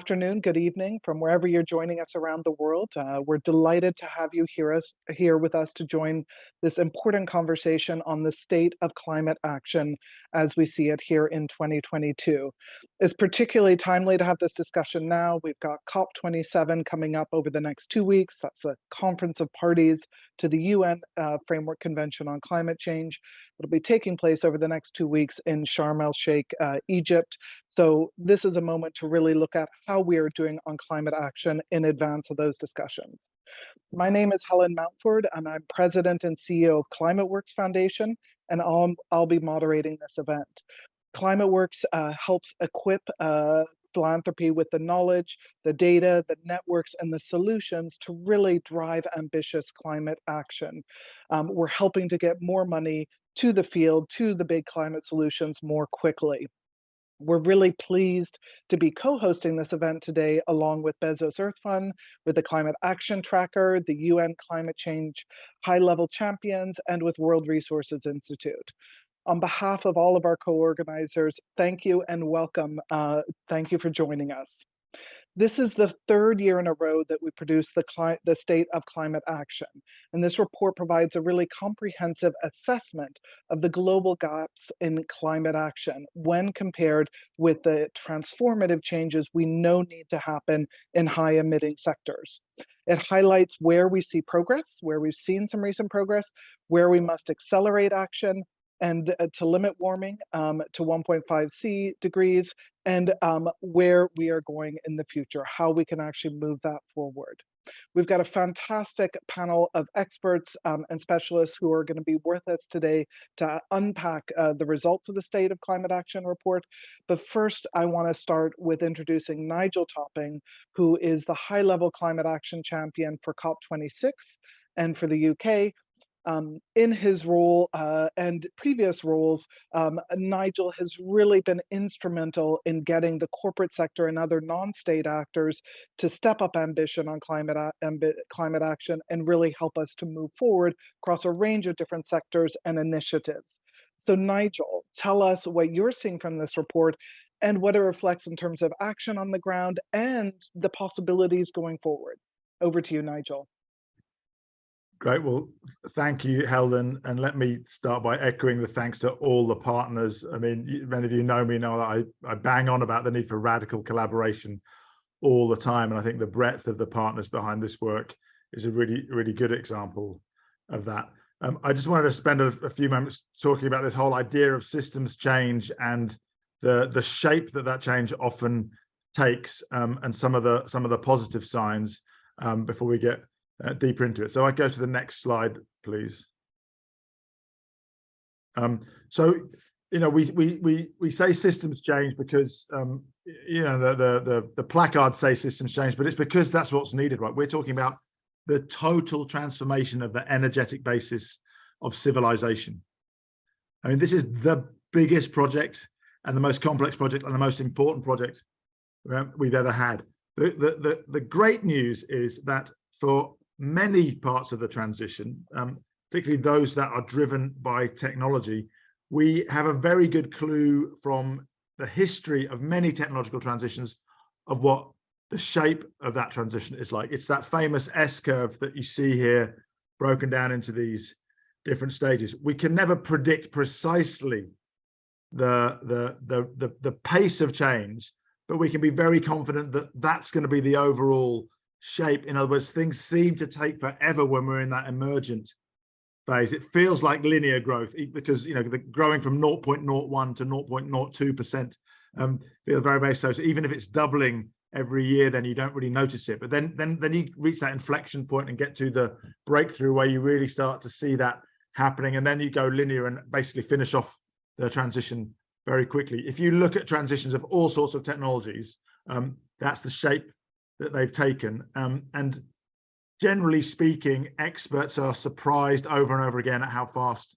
Afternoon, good evening from wherever you're joining us around the world. We're delighted to have you here with us to join this important conversation on the state of climate action as we see it here in 2022. It's particularly timely to have this discussion now. We've got COP27 coming up over the next 2 weeks. That's a conference of parties to the UN Framework Convention on Climate Change. It'll be taking place over the next 2 weeks in Sharm el-Sheikh, Egypt. So this is a moment to really look at how we are doing on climate action in advance of those discussions. My name is Helen Mountford, and I'm President and CEO of ClimateWorks Foundation, and I'll be moderating this event. ClimateWorks helps equip philanthropy with the knowledge, the data, the networks, and the solutions to really drive ambitious climate action. We're helping to get more money to the field, to the big climate solutions more quickly. We're really pleased to be co-hosting this event today along with Bezos Earth Fund, with the Climate Action Tracker, the UN Climate Change High-Level Champions, and with World Resources Institute. On behalf of all of our co-organizers, thank you and welcome. Thank you for joining us. This is the third year in a row that we produced the State of Climate Action, and this report provides a really comprehensive assessment of the global gaps in climate action when compared with the transformative changes we know need to happen in high-emitting sectors. It highlights where we see progress, where we've seen some recent progress, where we must accelerate action, and to limit warming to 1.5 degrees, and where we are going in the future, how we can actually move that forward. We've got a fantastic panel of experts and specialists who are going to be with us today to unpack the results of the State of Climate Action report. But first, I want to start with introducing Nigel Topping, who is the high-level climate action champion for COP26 and for the UK. In his role and previous roles, Nigel has really been instrumental in getting the corporate sector and other non-state actors to step up ambition on climate action and really help us to move forward across a range of different sectors and initiatives. So Nigel, tell us what you're seeing from this report and what it reflects in terms of action on the ground and the possibilities going forward. Over to you, Nigel. Great. Well, thank you, Helen. And let me start by echoing the thanks to all the partners. I mean, many of you know me now that I bang on about the need for radical collaboration all the time. And I think the breadth of the partners behind this work is a really, really good example of that. I just wanted to spend a few moments talking about this whole idea of systems change and the shape that change often takes, and some of the positive signs before we get deeper into it. So I go to the next slide, please. So we say systems change because the placards say systems change, but it's because that's what's needed, right? We're talking about the total transformation of the energetic basis of civilization. I mean, this is the biggest project and the most complex project and the most important project we've ever had. The great news is that for many parts of the transition, particularly those that are driven by technology, we have a very good clue from the history of many technological transitions of what the shape of that transition is like. It's that famous S-curve that you see here broken down into these different stages. We can never predict precisely the pace of change, but we can be very confident that that's going to be the overall shape. In other words, things seem to take forever when we're in that emergent phase. It feels like linear growth because the growing from 0.01 to 0.02% feels very, very slow. So even if it's doubling every year, then you don't really notice it. But then you reach that inflection point and get to the breakthrough where you really start to see that happening, and then you go linear and basically finish off the transition very quickly. If you look at transitions of all sorts of technologies, that's the shape that they've taken, and generally speaking, experts are surprised over and over again at how fast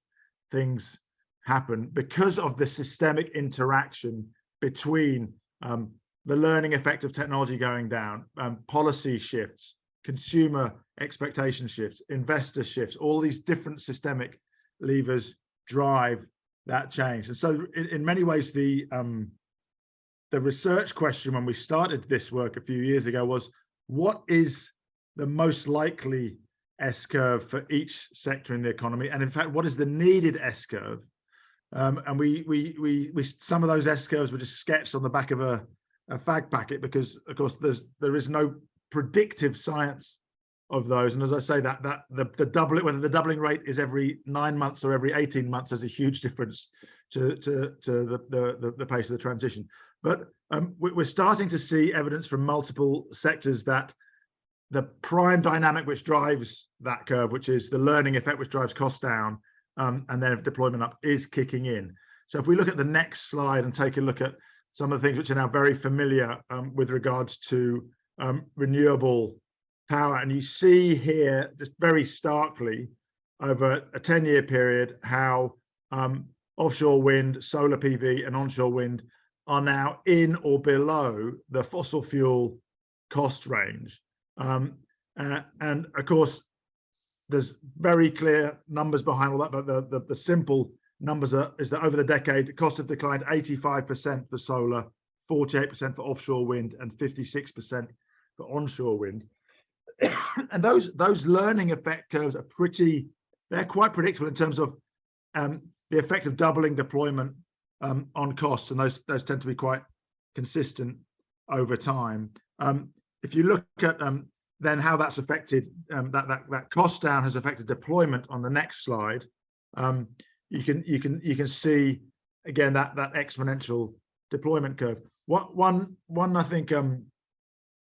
things happen because of the systemic interaction between the learning effect of technology going down, policy shifts, consumer expectation shifts, investor shifts. All these different systemic levers drive that change. And so in many ways, the the research question when we started this work a few years ago was, what is the most likely S-curve for each sector in the economy? And in fact, what is the needed S-curve? And we some of those S-curves were just sketched on the back of a fag packet, because of course there is no predictive science of those. And as I say, the doubling rate is every 9 months or every 18 months has a huge difference to the pace of the transition. But we're starting to see evidence from multiple sectors that the prime dynamic which drives that curve, which is the learning effect, which drives costs down, and then deployment up, is kicking in. So if we look at the next slide and take a look at some of the things which are now very familiar with regards to renewable power, and you see here just very starkly over a 10-year period how offshore wind, solar PV, and onshore wind are now in or below the fossil fuel cost range. And of course, there's very clear numbers behind all that, but the simple numbers is that over the decade, costs have declined 85% for solar, 48% for offshore wind, and 56% for onshore wind. And those learning effect curves are they're quite predictable in terms of the effect of doubling deployment on costs, and those tend to be quite consistent over time. If you look at then how that's affected, that cost down has affected deployment on the next slide, you can see again that exponential deployment curve. One I think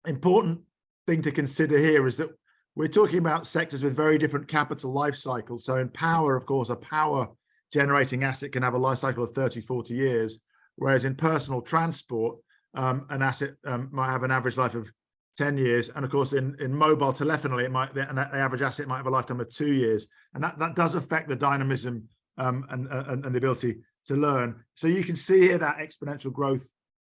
important thing to consider here is that we're talking about sectors with very different capital life cycles. So in power, of course, a power generating asset can have a life cycle of 30, 40 years, whereas in personal transport, an asset might have an average life of 10 years. And of course, in mobile telephony, the average asset might have a lifetime of 2 years. And that does affect the dynamism and the ability to learn. So you can see here that exponential growth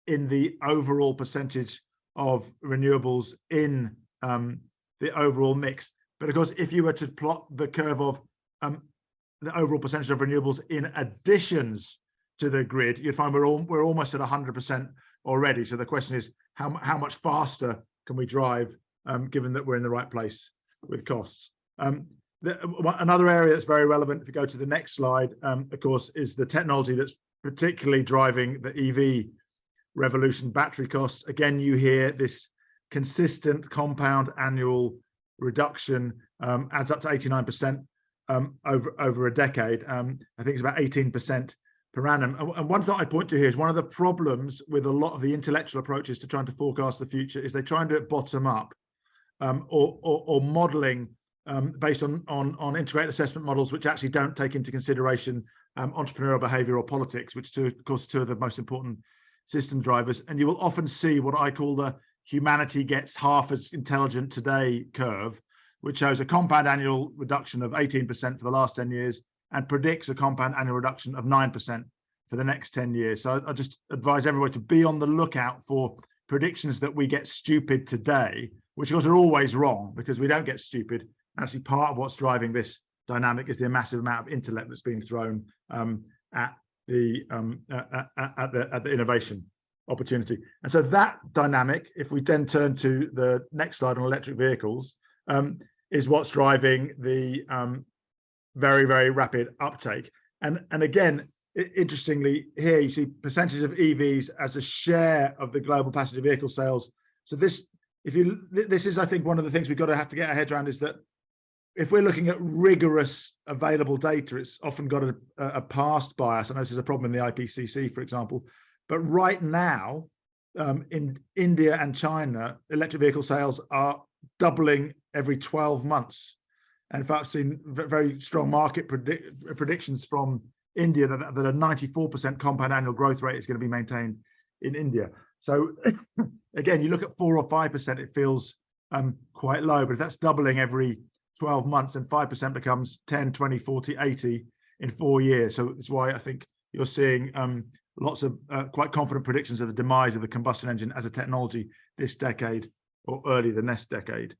in the overall percentage of renewables in the overall mix. But of course, if you were to plot the curve of the overall percentage of renewables in additions to the grid, you'd find we're almost at 100% already. So the question is, how much faster can we drive, given that we're in the right place with costs? Another area that's very relevant, if you go to the next slide, of course, is the technology that's particularly driving the EV revolution, battery costs. Again, you hear this consistent compound annual reduction, adds up to 89% over a decade. I think it's about 18% per annum. And one thing I point to here is one of the problems with a lot of the intellectual approaches to trying to forecast the future is they try and do it bottom up, or modeling based on integrated assessment models, which actually don't take into consideration entrepreneurial behavior or politics, which of course two of the most important system drivers. And you will often see what I call the humanity gets half as intelligent today curve, which shows a compound annual reduction of 18% for the last 10 years and predicts a compound annual reduction of 9% for the next 10 years. So I just advise everybody to be on the lookout for predictions that we get stupid today, which of course are always wrong, because we don't get stupid. Actually, part of what's driving this dynamic is the massive amount of intellect that's being thrown at the innovation opportunity. And so that dynamic, if we then turn to the next slide on electric vehicles, is what's driving the very, very rapid uptake. And again, interestingly, here you see percentage of EVs as a share of the global passenger vehicle sales. So this is, I think, one of the things we've got to have to get our heads around, is that if we're looking at rigorous available data, it's often got a past bias. I know this is a problem in the IPCC, for example. But right now, in India and China, electric vehicle sales are doubling every 12 months. And in fact, I've seen very strong market predictions from India that a 94% compound annual growth rate is going to be maintained in India. So again, you look at 4 or 5%, it feels quite low, but if that's doubling every 12 months, and 5% becomes 10, 20, 40, 80 in 4 years. So that's why I think you're seeing lots of quite confident predictions of the demise of the combustion engine as a technology this decade or early the next decade.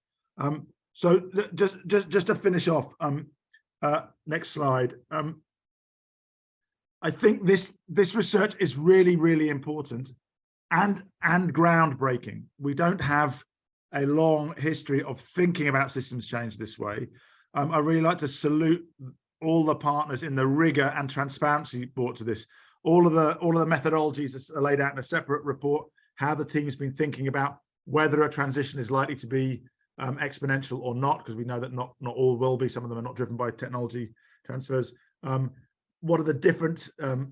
So just to finish off, next slide. I think this research is really, really important, and groundbreaking. We don't have a long history of thinking about systems change this way. I really like to salute all the partners in the rigor and transparency brought to this. All of the methodologies are laid out in a separate report, how the team's been thinking about whether a transition is likely to be exponential or not, because we know that not all will be. Some of them are not driven by technology transfers. What are the different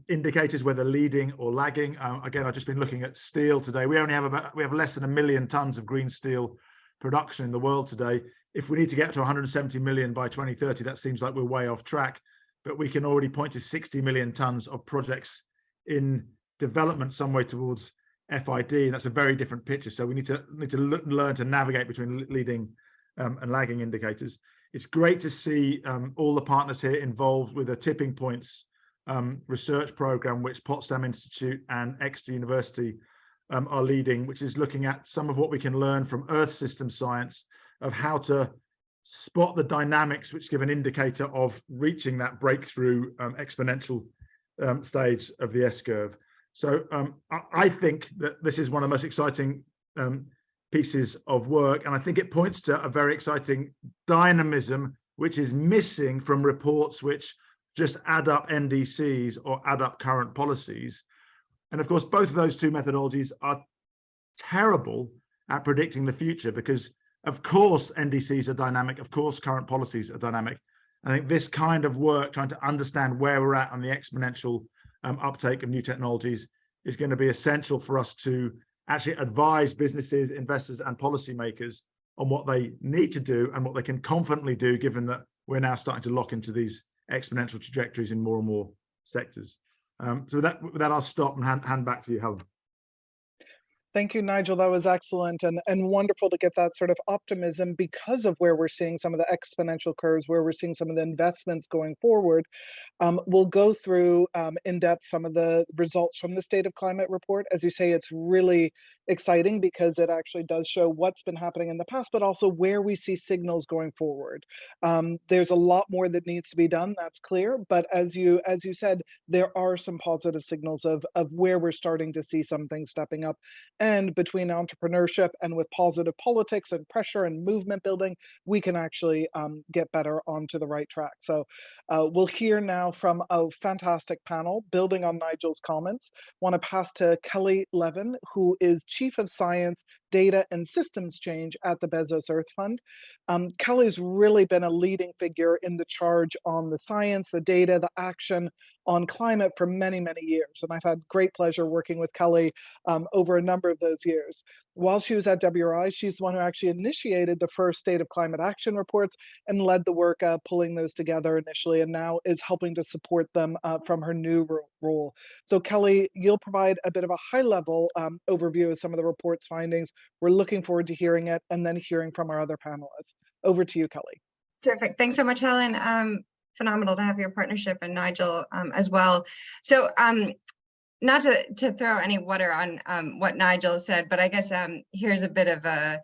indicators, whether leading or lagging? Again, I've just been looking at steel today. We have less than 1 million tons of green steel production in the world today. If we need to get to 170 million by 2030, that seems like we're way off track. But we can already point to 60 million tons of projects in development somewhere towards FID, and that's a very different picture. So we need to learn to navigate between leading and lagging indicators. It's great to see all the partners here involved with a tipping points research program, which Potsdam Institute and Exeter University are leading, which is looking at some of what we can learn from Earth system science of how to spot the dynamics which give an indicator of reaching that breakthrough exponential stage of the S-curve. So I think that this is one of the most exciting pieces of work, and I think it points to a very exciting dynamism which is missing from reports which just add up NDCs or add up current policies. And of course, both of those two methodologies are terrible at predicting the future, because of course NDCs are dynamic, of course current policies are dynamic. I think this kind of work, trying to understand where we're at on the exponential uptake of new technologies, is going to be essential for us to actually advise businesses, investors, and policymakers on what they need to do and what they can confidently do, given that we're now starting to lock into these exponential trajectories in more and more sectors. So with that, I'll stop and hand back to you, Helen. Thank you, Nigel. That was excellent and wonderful to get that sort of optimism because of where we're seeing some of the exponential curves, where we're seeing some of the investments going forward. We'll go through in depth some of the results from the State of Climate report. As you say, it's really exciting because it actually does show what's been happening in the past, but also where we see signals going forward. There's a lot more that needs to be done, that's clear. But as you said, there are some positive signals of where we're starting to see some things stepping up. And between entrepreneurship and with positive politics and pressure and movement building, we can actually get better onto the right track. So we'll hear now from a fantastic panel building on Nigel's comments. Want to pass to Kelly Levin, who is Chief of Science, Data and Systems Change at the Bezos Earth Fund. Kelly's really been a leading figure in the charge on the science, the data, the action on climate for many, many years. And I've had great pleasure working with Kelly over a number of those years. While she was at WRI, she's the one who actually initiated the first State of Climate Action reports and led the work pulling those together initially, and now is helping to support them from her new role. So Kelly, you'll provide a bit of a high-level overview of some of the report's findings. We're looking forward to hearing it and then hearing from our other panelists. Over to you, Kelly. Terrific. Thanks so much, Helen. Phenomenal to have your partnership, and Nigel as well. So not to throw any water on what Nigel said, but I guess here's a bit of a,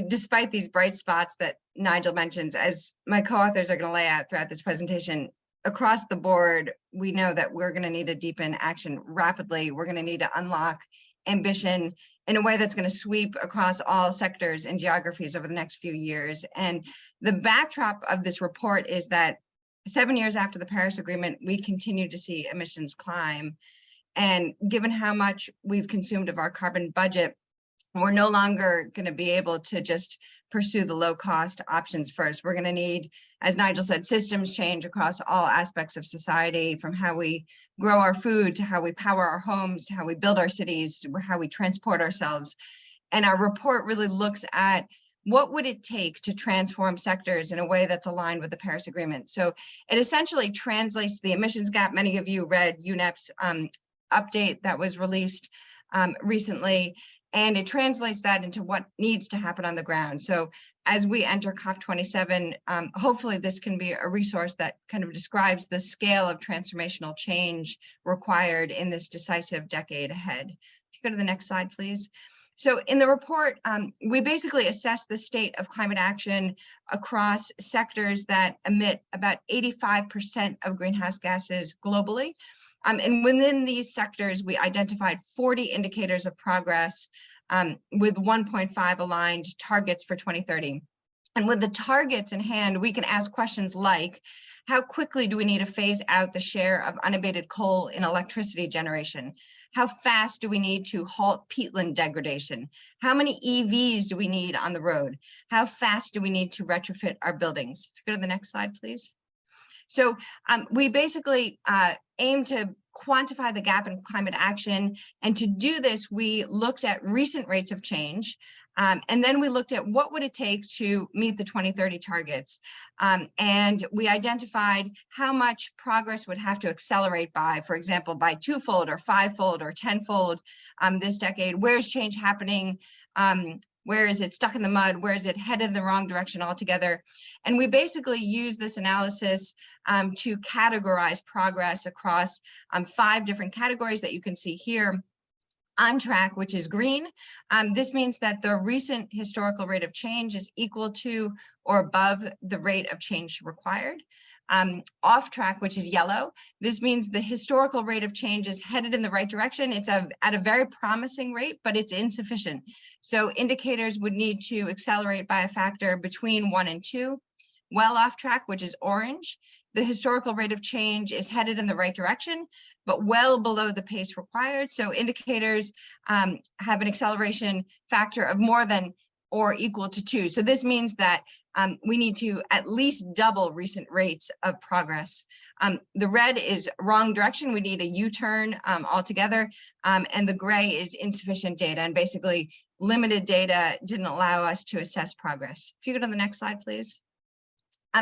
despite these bright spots that Nigel mentions, as my co-authors are going to lay out throughout this presentation, across the board, we know that we're going to need to deepen action rapidly. We're going to need to unlock ambition in a way that's going to sweep across all sectors and geographies over the next few years. And the backdrop of this report is that 7 years after the Paris Agreement, we continue to see emissions climb. And given how much we've consumed of our carbon budget, we're no longer going to be able to just pursue the low-cost options first. We're going to need, as Nigel said, systems change across all aspects of society, from how we grow our food to how we power our homes to how we build our cities to how we transport ourselves. And our report really looks at what would it take to transform sectors in a way that's aligned with the Paris Agreement. So it essentially translates the emissions gap. Many of you read UNEP's update that was released recently, and it translates that into what needs to happen on the ground. So as we enter COP27, hopefully this can be a resource that kind of describes the scale of transformational change required in this decisive decade ahead. If you go to the next slide, please. So in the report, we basically assess the state of climate action across sectors that emit about 85% of greenhouse gases globally. And within these sectors, we identified 40 indicators of progress with 1.5 aligned targets for 2030. And with the targets in hand, we can ask questions like, how quickly do we need to phase out the share of unabated coal in electricity generation? How fast do we need to halt peatland degradation? How many EVs do we need on the road? How fast do we need to retrofit our buildings? Go to the next slide, please. So we basically aim to quantify the gap in climate action. And to do this, we looked at recent rates of change. And then we looked at what would it take to meet the 2030 targets. And we identified how much progress would have to accelerate by, for example, by twofold or fivefold or tenfold this decade. Where's change happening? Where is it stuck in the mud? Where is it headed in the wrong direction altogether? And we basically use this analysis to categorize progress across 5 different categories that you can see here. On track, which is green. This means that the recent historical rate of change is equal to or above the rate of change required. Off track, which is yellow. This means the historical rate of change is headed in the right direction. It's at a very promising rate, but it's insufficient. So indicators would need to accelerate by a factor between 1 and 2. Well off track, which is orange. The historical rate of change is headed in the right direction, but well below the pace required. So indicators have an acceleration factor of more than or equal to 2. So this means that we need to at least double recent rates of progress. The red is wrong direction. We need a U-turn altogether. And the gray is insufficient data, and basically limited data didn't allow us to assess progress. If you go to the next slide, please.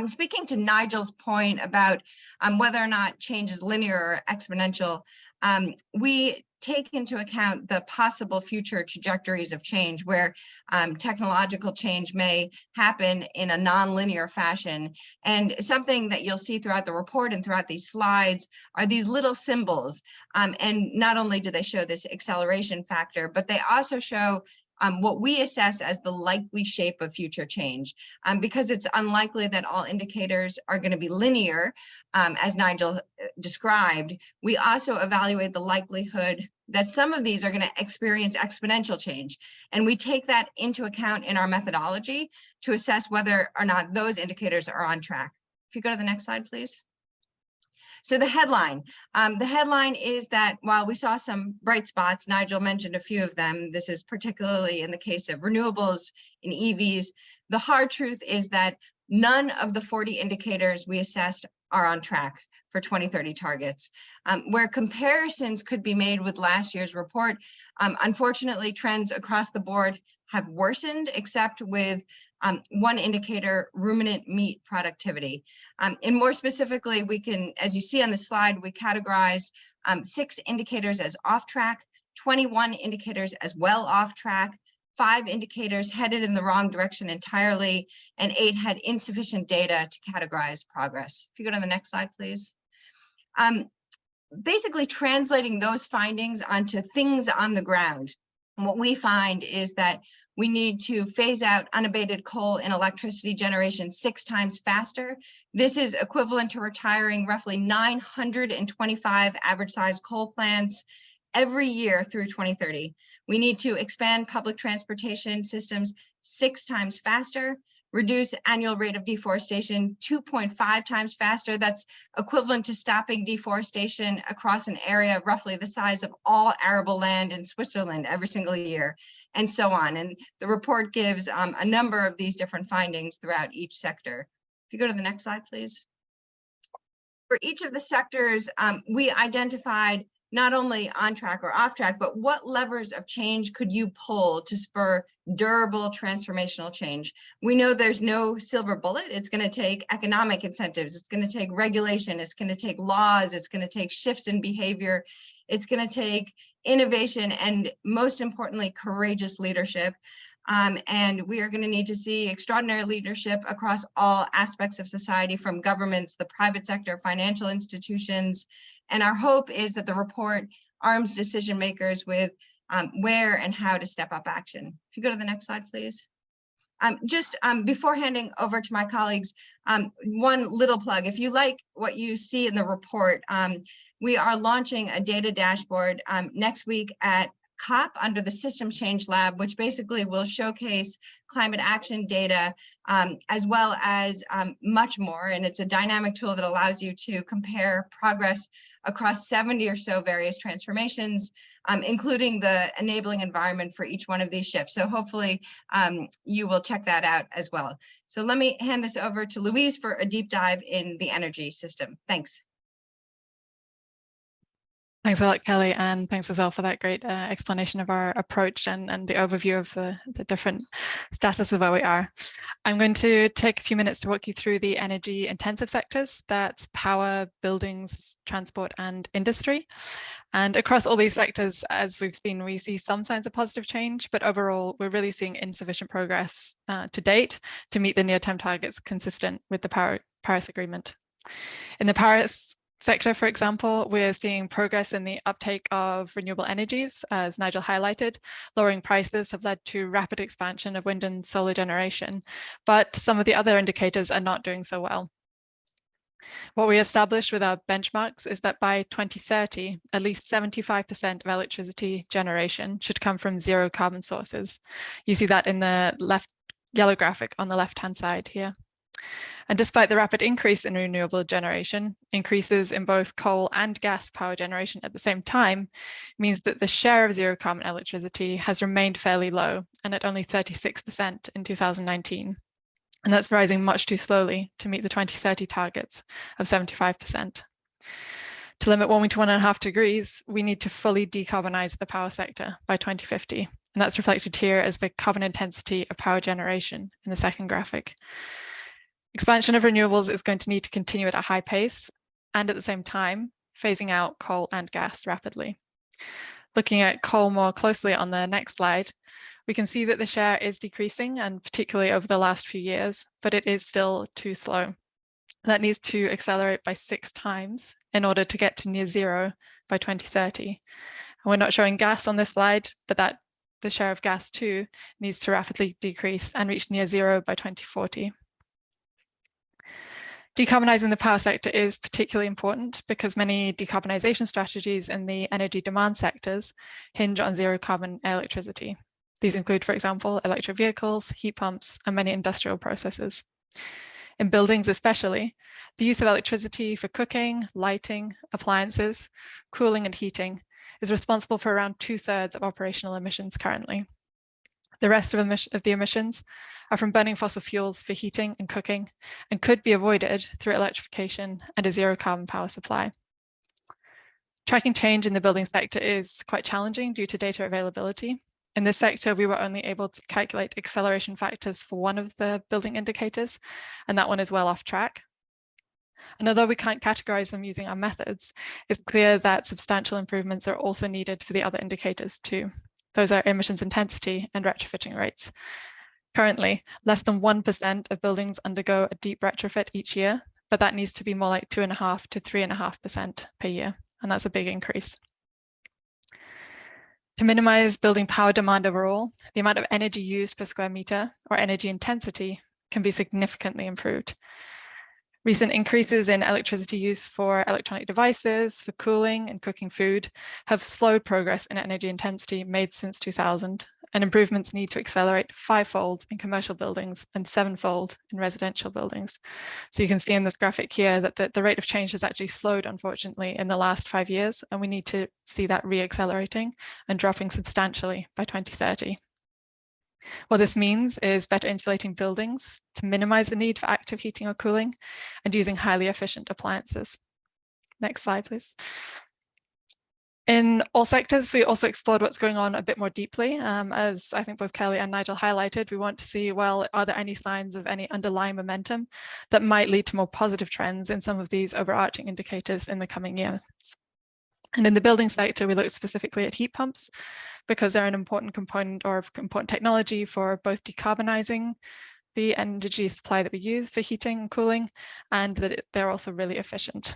Speaking to Nigel's point about whether or not change is linear or exponential, we take into account the possible future trajectories of change where technological change may happen in a non-linear fashion. And something that you'll see throughout the report and throughout these slides are these little symbols. And not only do they show this acceleration factor, but they also show what we assess as the likely shape of future change, because it's unlikely that all indicators are going to be linear, as Nigel described. We also evaluate the likelihood that some of these are going to experience exponential change, and we take that into account in our methodology to assess whether or not those indicators are on track. If you go to the next slide, please. So the headline is that while we saw some bright spots, Nigel mentioned a few of them, this is particularly in the case of renewables and EVs, the hard truth is that none of the 40 indicators we assessed are on track for 2030 targets. Where comparisons could be made with last year's report, unfortunately, trends across the board have worsened, except with one indicator, ruminant meat productivity. And more specifically, we can, as you see on the slide, we categorized 6 indicators as off track, 21 indicators as well off track, 5 indicators headed in the wrong direction entirely, and 8 had insufficient data to categorize progress. If you go to the next slide, please. Basically translating those findings onto things on the ground. And what we find is that we need to phase out unabated coal in electricity generation 6 times faster. This is equivalent to retiring roughly 925 average-sized coal plants every year through 2030. We need to expand public transportation systems 6 times faster, reduce annual rate of deforestation 2.5 times faster. That's equivalent to stopping deforestation across an area roughly the size of all arable land in Switzerland every single year, and so on. And the report gives a number of these different findings throughout each sector. If you go to the next slide, please. For each of the sectors, we identified not only on track or off track, but what levers of change could you pull to spur durable transformational change? We know there's no silver bullet. It's going to take economic incentives. It's going to take regulation. It's going to take laws. It's going to take shifts in behavior. It's going to take innovation and, most importantly, courageous leadership. And we are going to need to see extraordinary leadership across all aspects of society, from governments, the private sector, financial institutions. And our hope is that the report arms decision makers with where and how to step up action. If you go to the next slide, please. Just before handing over to my colleagues, one little plug. If you like what you see in the report, we are launching a data dashboard next week at COP under the System Change Lab, which basically will showcase climate action data as well as much more. And it's a dynamic tool that allows you to compare progress across 70 or so various transformations, including the enabling environment for each one of these shifts. So hopefully you will check that out as well. So let me hand this over to Louise for a deep dive in the energy system. Thanks. Thanks a lot, Kelly, and thanks as well for that great explanation of our approach and the overview of the different status of where we are. I'm going to take a few minutes to walk you through the energy intensive sectors. That's power, buildings, transport, and industry. And across all these sectors, as we've seen, we see some signs of positive change, but overall, we're really seeing insufficient progress to date to meet the near-term targets consistent with the Paris Agreement. In the Paris sector, for example, we're seeing progress in the uptake of renewable energies, as Nigel highlighted. Lowering prices have led to rapid expansion of wind and solar generation, but some of the other indicators are not doing so well. What we established with our benchmarks is that by 2030, at least 75% of electricity generation should come from zero carbon sources. You see that in the left yellow graphic on the left-hand side here. And despite the rapid increase in renewable generation, increases in both coal and gas power generation at the same time means that the share of zero carbon electricity has remained fairly low and at only 36% in 2019. And that's rising much too slowly to meet the 2030 targets of 75%. To limit warming to 1.5 degrees, we need to fully decarbonize the power sector by 2050. And that's reflected here as the carbon intensity of power generation in the second graphic. Expansion of renewables is going to need to continue at a high pace and at the same time, phasing out coal and gas rapidly. Looking at coal more closely on the next slide, we can see that the share is decreasing, and particularly over the last few years, but it is still too slow. That needs to accelerate by 6 times in order to get to near zero by 2030. And we're not showing gas on this slide, but that the share of gas too needs to rapidly decrease and reach near zero by 2040. Decarbonising the power sector is particularly important because many decarbonisation strategies in the energy demand sectors hinge on zero carbon electricity. These include, for example, electric vehicles, heat pumps, and many industrial processes. In buildings especially, the use of electricity for cooking, lighting, appliances, cooling and heating is responsible for around 2/3 of operational emissions currently. The rest of the emissions are from burning fossil fuels for heating and cooking and could be avoided through electrification and a zero carbon power supply. Tracking change in the building sector is quite challenging due to data availability. In this sector, we were only able to calculate acceleration factors for one of the building indicators, and that one is well off track. And although we can't categorize them using our methods, it's clear that substantial improvements are also needed for the other indicators too. Those are emissions intensity and retrofitting rates. Currently, less than 1% of buildings undergo a deep retrofit each year, but that needs to be more like 2.5 to 3.5% per year, and that's a big increase. To minimize building power demand overall, the amount of energy used per square meter, or energy intensity, can be significantly improved. Recent increases in electricity use for electronic devices, for cooling and cooking food have slowed progress in energy intensity made since 2000, and improvements need to accelerate 5-fold in commercial buildings and 7-fold in residential buildings. So you can see in this graphic here that the rate of change has actually slowed, unfortunately, in the last 5 years, and we need to see that re-accelerating and dropping substantially by 2030. What this means is better insulating buildings to minimize the need for active heating or cooling and using highly efficient appliances. Next slide, please. In all sectors, we also explored what's going on a bit more deeply. As I think both Kelly and Nigel highlighted, we want to see, well, are there any signs of any underlying momentum that might lead to more positive trends in some of these overarching indicators in the coming years? And in the building sector, we looked specifically at heat pumps because they're an important component or important technology for both decarbonizing the energy supply that we use for heating and cooling, and that they're also really efficient.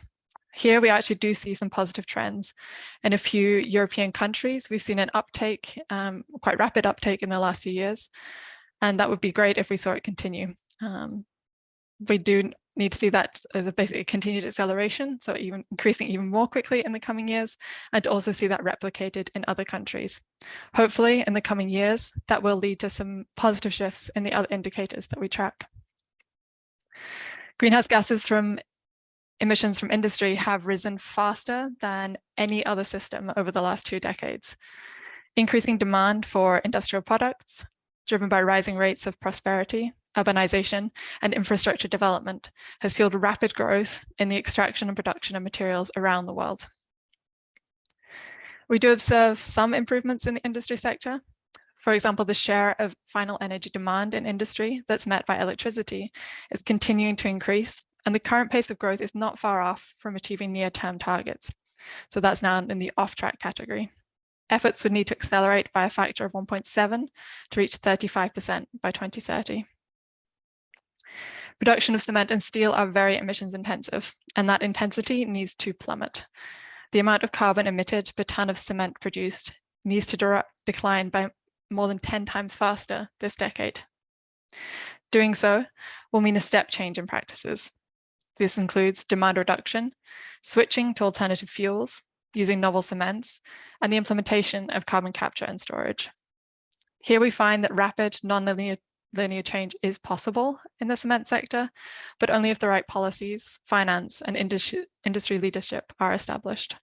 Here we actually do see some positive trends. In a few European countries, we've seen an uptake, quite rapid uptake in the last few years. And that would be great if we saw it continue. We do need to see that as a basically continued acceleration, so even increasing even more quickly in the coming years, and to also see that replicated in other countries. Hopefully, in the coming years, that will lead to some positive shifts in the other indicators that we track. Greenhouse gases from emissions from industry have risen faster than any other system over the last 2 decades. Increasing demand for industrial products, driven by rising rates of prosperity, urbanization, and infrastructure development, has fueled rapid growth in the extraction and production of materials around the world. We do observe some improvements in the industry sector. For example, the share of final energy demand in industry that's met by electricity is continuing to increase, and the current pace of growth is not far off from achieving near-term targets. So that's now in the off-track category. Efforts would need to accelerate by a factor of 1.7 to reach 35% by 2030. Production of cement and steel are very emissions intensive, and that intensity needs to plummet. The amount of carbon emitted per ton of cement produced needs to decline by more than 10 times faster this decade. Doing so will mean a step change in practices. This includes demand reduction, switching to alternative fuels, using novel cements, and the implementation of carbon capture and storage. Here we find that rapid, non-linear change is possible in the cement sector, but only if the right policies, finance, and industry leadership are established.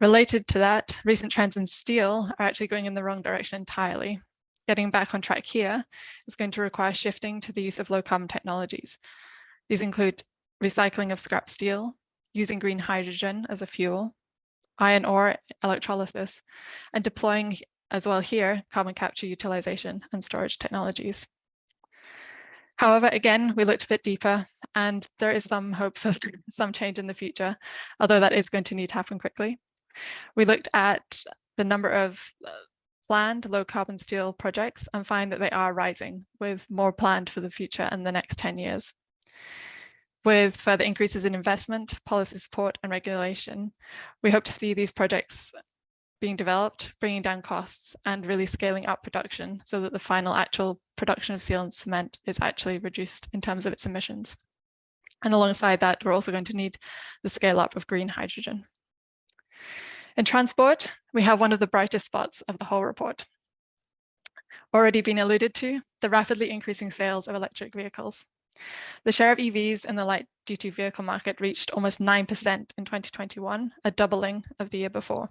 Related to that, recent trends in steel are actually going in the wrong direction entirely. Getting back on track here is going to require shifting to the use of low carbon technologies. These include recycling of scrap steel, using green hydrogen as a fuel, iron ore electrolysis, and deploying as well here carbon capture utilization and storage technologies. However, again, we looked a bit deeper and there is some hope for some change in the future, although that is going to need to happen quickly. We looked at the number of planned low carbon steel projects and find that they are rising, with more planned for the future in the next 10 years. With further increases in investment, policy support, and regulation, we hope to see these projects being developed, bringing down costs, and really scaling up production so that the final actual production of steel and cement is actually reduced in terms of its emissions. And alongside that, we're also going to need the scale up of green hydrogen. In transport, we have one of the brightest spots of the whole report. Already been alluded to, the rapidly increasing sales of electric vehicles. The share of EVs in the light-duty vehicle market reached almost 9% in 2021, a doubling of the year before.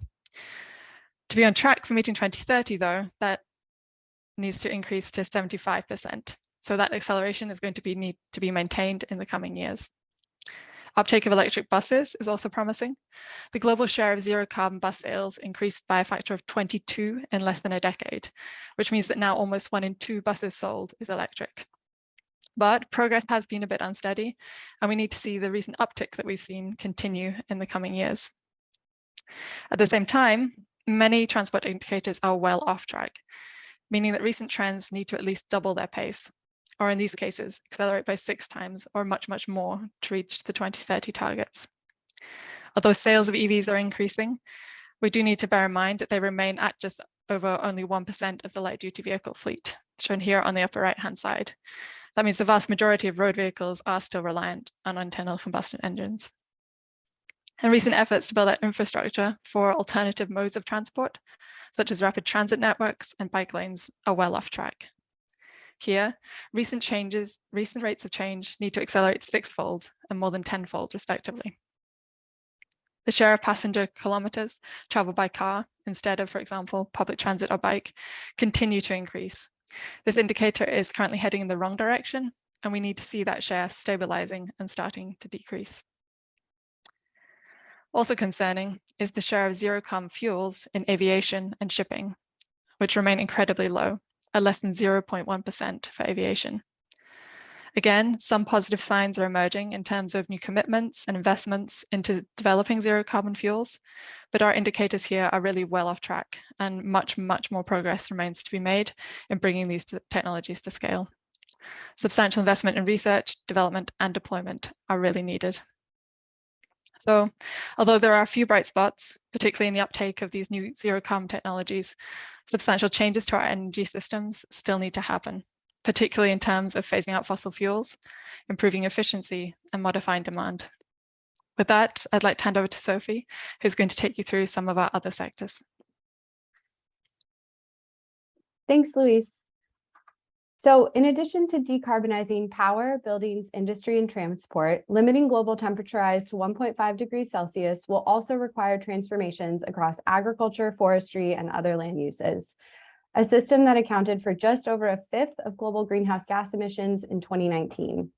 To be on track for meeting 2030, though, that needs to increase to 75%. So that acceleration is going to need to be maintained in the coming years. Uptake of electric buses is also promising. The global share of zero carbon bus sales increased by a factor of 22 in less than a decade, which means that now almost 1 in 2 buses sold is electric. But progress has been a bit unsteady, and we need to see the recent uptick that we've seen continue in the coming years. At the same time, many transport indicators are well off track, meaning that recent trends need to at least double their pace, or in these cases, accelerate by 6 times or much, much more to reach the 2030 targets. Although sales of EVs are increasing, we do need to bear in mind that they remain at just over only 1% of the light-duty vehicle fleet, shown here on the upper right-hand side. That means the vast majority of road vehicles are still reliant on internal combustion engines. And recent efforts to build out infrastructure for alternative modes of transport, such as rapid transit networks and bike lanes, are well off track. Here, recent rates of change need to accelerate 6-fold and more than 10-fold respectively. The share of passenger kilometers traveled by car instead of, for example, public transit or bike continue to increase. This indicator is currently heading in the wrong direction, and we need to see that share stabilizing and starting to decrease. Also concerning is the share of zero carbon fuels in aviation and shipping, which remain incredibly low, at less than 0.1% for aviation. Again, some positive signs are emerging in terms of new commitments and investments into developing zero carbon fuels, but our indicators here are really well off track, and much, much more progress remains to be made in bringing these technologies to scale. Substantial investment in research, development, and deployment are really needed. So although there are a few bright spots, particularly in the uptake of these new zero carbon technologies, substantial changes to our energy systems still need to happen, particularly in terms of phasing out fossil fuels, improving efficiency, and modifying demand. With that, I'd like to hand over to Sophie, who's going to take you through some of our other sectors. Thanks, Louise. So in addition to decarbonizing power, buildings, industry, and transport, limiting global temperature rise to 1.5 degrees Celsius will also require transformations across agriculture, forestry, and other land uses, a system that accounted for just over a fifth of global greenhouse gas emissions in 2019.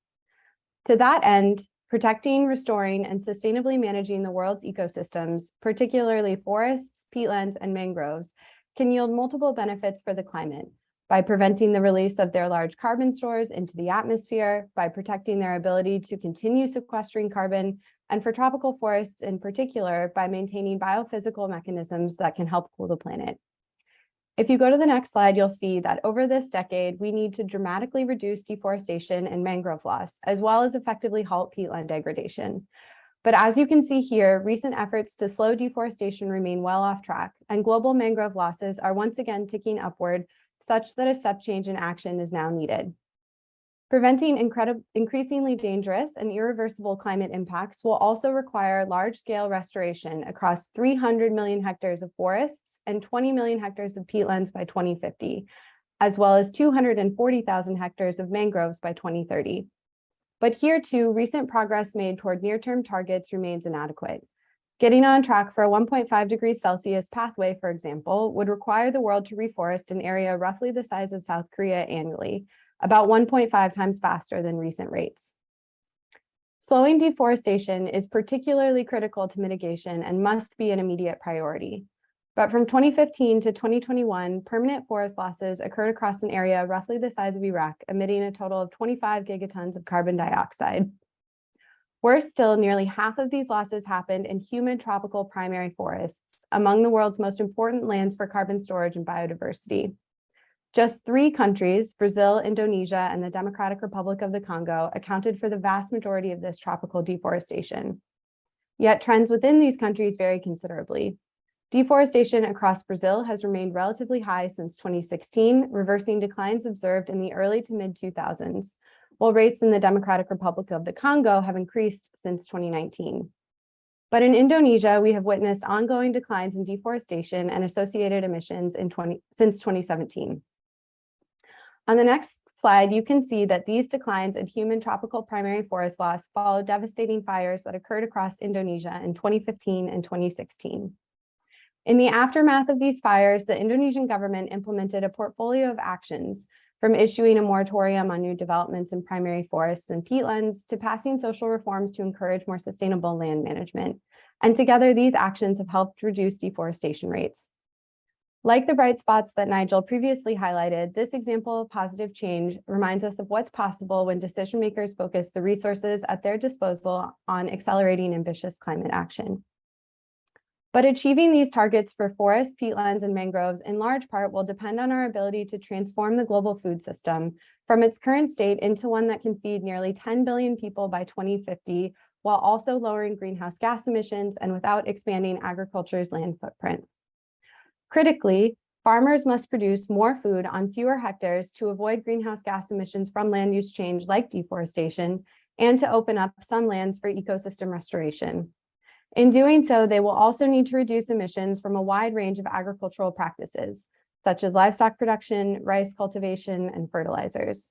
To that end, protecting, restoring, and sustainably managing the world's ecosystems, particularly forests, peatlands, and mangroves, can yield multiple benefits for the climate by preventing the release of their large carbon stores into the atmosphere, by protecting their ability to continue sequestering carbon, and for tropical forests in particular, by maintaining biophysical mechanisms that can help cool the planet. If you go to the next slide, you'll see that over this decade, we need to dramatically reduce deforestation and mangrove loss, as well as effectively halt peatland degradation. But as you can see here, recent efforts to slow deforestation remain well off track, and global mangrove losses are once again ticking upward, such that a step change in action is now needed. Preventing increasingly dangerous and irreversible climate impacts will also require large-scale restoration across 300 million hectares of forests and 20 million hectares of peatlands by 2050, as well as 240,000 hectares of mangroves by 2030. But here too, recent progress made toward near-term targets remains inadequate. Getting on track for a 1.5 degrees Celsius pathway, for example, would require the world to reforest an area roughly the size of South Korea annually, about 1.5 times faster than recent rates. Slowing deforestation is particularly critical to mitigation and must be an immediate priority. But from 2015 to 2021, permanent forest losses occurred across an area roughly the size of Iraq, emitting a total of 25 gigatons of carbon dioxide. Worse still, nearly half of these losses happened in humid tropical primary forests, among the world's most important lands for carbon storage and biodiversity. Just 3 countries, Brazil, Indonesia, and the Democratic Republic of the Congo, accounted for the vast majority of this tropical deforestation. Yet trends within these countries vary considerably. Deforestation across Brazil has remained relatively high since 2016, reversing declines observed in the early to mid-2000s, while rates in the Democratic Republic of the Congo have increased since 2019. But in Indonesia, we have witnessed ongoing declines in deforestation and associated emissions since 2017. On the next slide, you can see that these declines in human tropical primary forest loss follow devastating fires that occurred across Indonesia in 2015 and 2016. In the aftermath of these fires, the Indonesian government implemented a portfolio of actions, from issuing a moratorium on new developments in primary forests and peatlands to passing social reforms to encourage more sustainable land management. And together, these actions have helped reduce deforestation rates. Like the bright spots that Nigel previously highlighted, this example of positive change reminds us of what's possible when decision makers focus the resources at their disposal on accelerating ambitious climate action. But achieving these targets for forests, peatlands, and mangroves in large part will depend on our ability to transform the global food system from its current state into one that can feed nearly 10 billion people by 2050, while also lowering greenhouse gas emissions and without expanding agriculture's land footprint. Critically, farmers must produce more food on fewer hectares to avoid greenhouse gas emissions from land use change like deforestation, and to open up some lands for ecosystem restoration. In doing so, they will also need to reduce emissions from a wide range of agricultural practices, such as livestock production, rice cultivation, and fertilizers.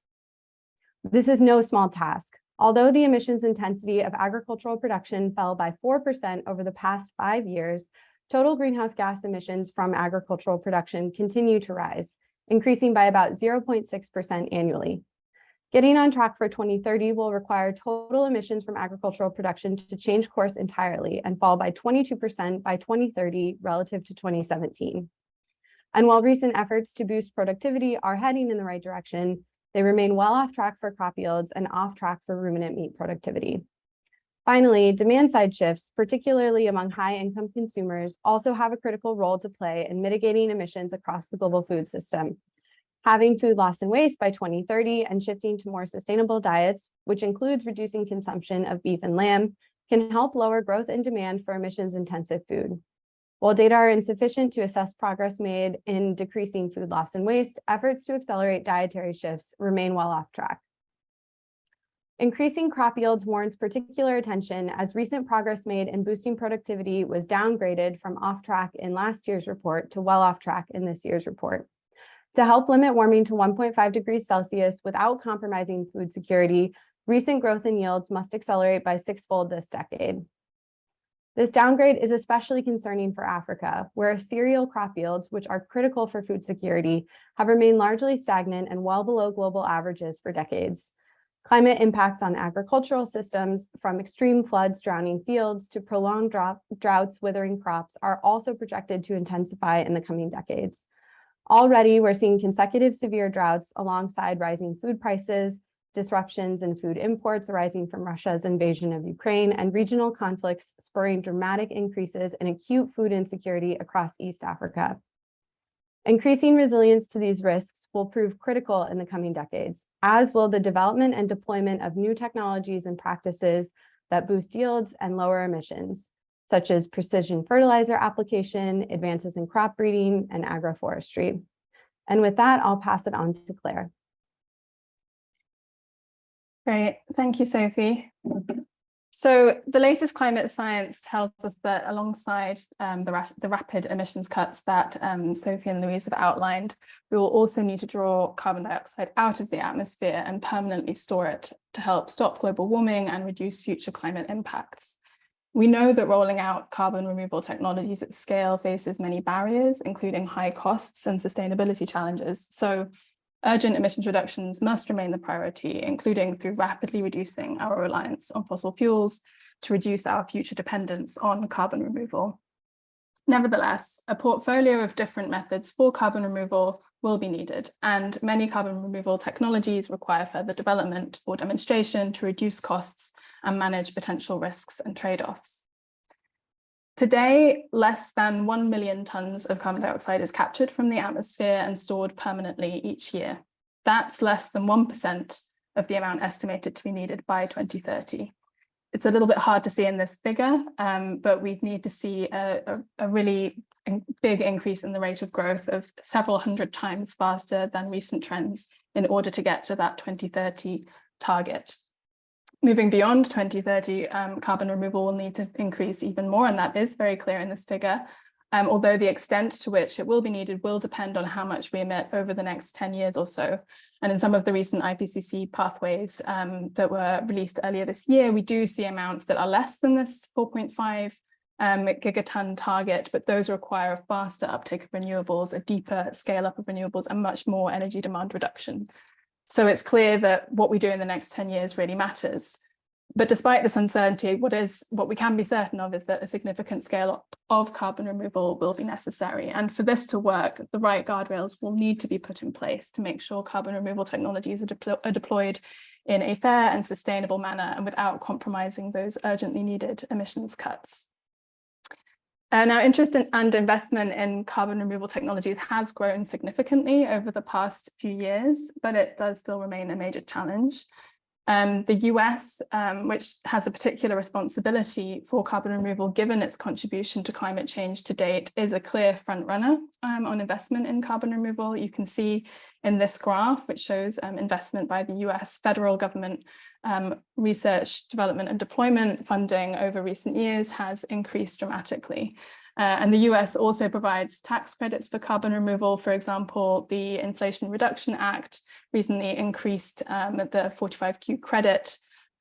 This is no small task. Although the emissions intensity of agricultural production fell by 4% over the past 5 years, total greenhouse gas emissions from agricultural production continue to rise, increasing by about 0.6% annually. Getting on track for 2030 will require total emissions from agricultural production to change course entirely and fall by 22% by 2030 relative to 2017. And while recent efforts to boost productivity are heading in the right direction, they remain well off track for crop yields and off track for ruminant meat productivity. Finally, demand-side shifts, particularly among high-income consumers, also have a critical role to play in mitigating emissions across the global food system. Having food loss and waste by 2030 and shifting to more sustainable diets, which includes reducing consumption of beef and lamb, can help lower growth and demand for emissions-intensive food. While data are insufficient to assess progress made in decreasing food loss and waste, efforts to accelerate dietary shifts remain well off track. Increasing crop yields warrants particular attention as recent progress made in boosting productivity was downgraded from off track in last year's report to well off track in this year's report. To help limit warming to 1.5 degrees Celsius without compromising food security, recent growth in yields must accelerate by sixfold this decade. This downgrade is especially concerning for Africa, where cereal crop yields, which are critical for food security, have remained largely stagnant and well below global averages for decades. Climate impacts on agricultural systems, from extreme floods drowning fields to prolonged droughts withering crops, are also projected to intensify in the coming decades. Already, we're seeing consecutive severe droughts alongside rising food prices, disruptions in food imports arising from Russia's invasion of Ukraine, and regional conflicts spurring dramatic increases in acute food insecurity across East Africa. Increasing resilience to these risks will prove critical in the coming decades, as will the development and deployment of new technologies and practices that boost yields and lower emissions, such as precision fertilizer application, advances in crop breeding, and agroforestry. And with that, I'll pass it on to Claire. Great, thank you, Sophie. So the latest climate science tells us that alongside the rapid emissions cuts that Sophie and Louise have outlined, we will also need to draw carbon dioxide out of the atmosphere and permanently store it to help stop global warming and reduce future climate impacts. We know that rolling out carbon removal technologies at scale faces many barriers, including high costs and sustainability challenges. So urgent emissions reductions must remain the priority, including through rapidly reducing our reliance on fossil fuels to reduce our future dependence on carbon removal. Nevertheless, a portfolio of different methods for carbon removal will be needed, and many carbon removal technologies require further development or demonstration to reduce costs and manage potential risks and trade-offs. Today, less than 1 million tons of carbon dioxide is captured from the atmosphere and stored permanently each year. That's less than 1% of the amount estimated to be needed by 2030. It's a little bit hard to see in this figure, but we need to see a really big increase in the rate of growth of several hundred times faster than recent trends in order to get to that 2030 target. Moving beyond 2030, carbon removal will need to increase even more, and that is very clear in this figure, although the extent to which it will be needed will depend on how much we emit over the next 10 years or so. And in some of the recent IPCC pathways that were released earlier this year, we do see amounts that are less than this 4.5 gigaton target, but those require a faster uptake of renewables, a deeper scale up of renewables, and much more energy demand reduction. So it's clear that what we do in the next 10 years really matters. But despite this uncertainty, what we can be certain of is that a significant scale up of carbon removal will be necessary. And for this to work, the right guardrails will need to be put in place to make sure carbon removal technologies are deployed in a fair and sustainable manner and without compromising those urgently needed emissions cuts. Now, interest and investment in carbon removal technologies has grown significantly over the past few years, but it does still remain a major challenge. The US, which has a particular responsibility for carbon removal given its contribution to climate change to date, is a clear front runner on investment in carbon removal. You can see in this graph, which shows investment by the US federal government, research, development and deployment funding over recent years has increased dramatically. And the US also provides tax credits for carbon removal. For example, the Inflation Reduction Act recently increased the 45Q credit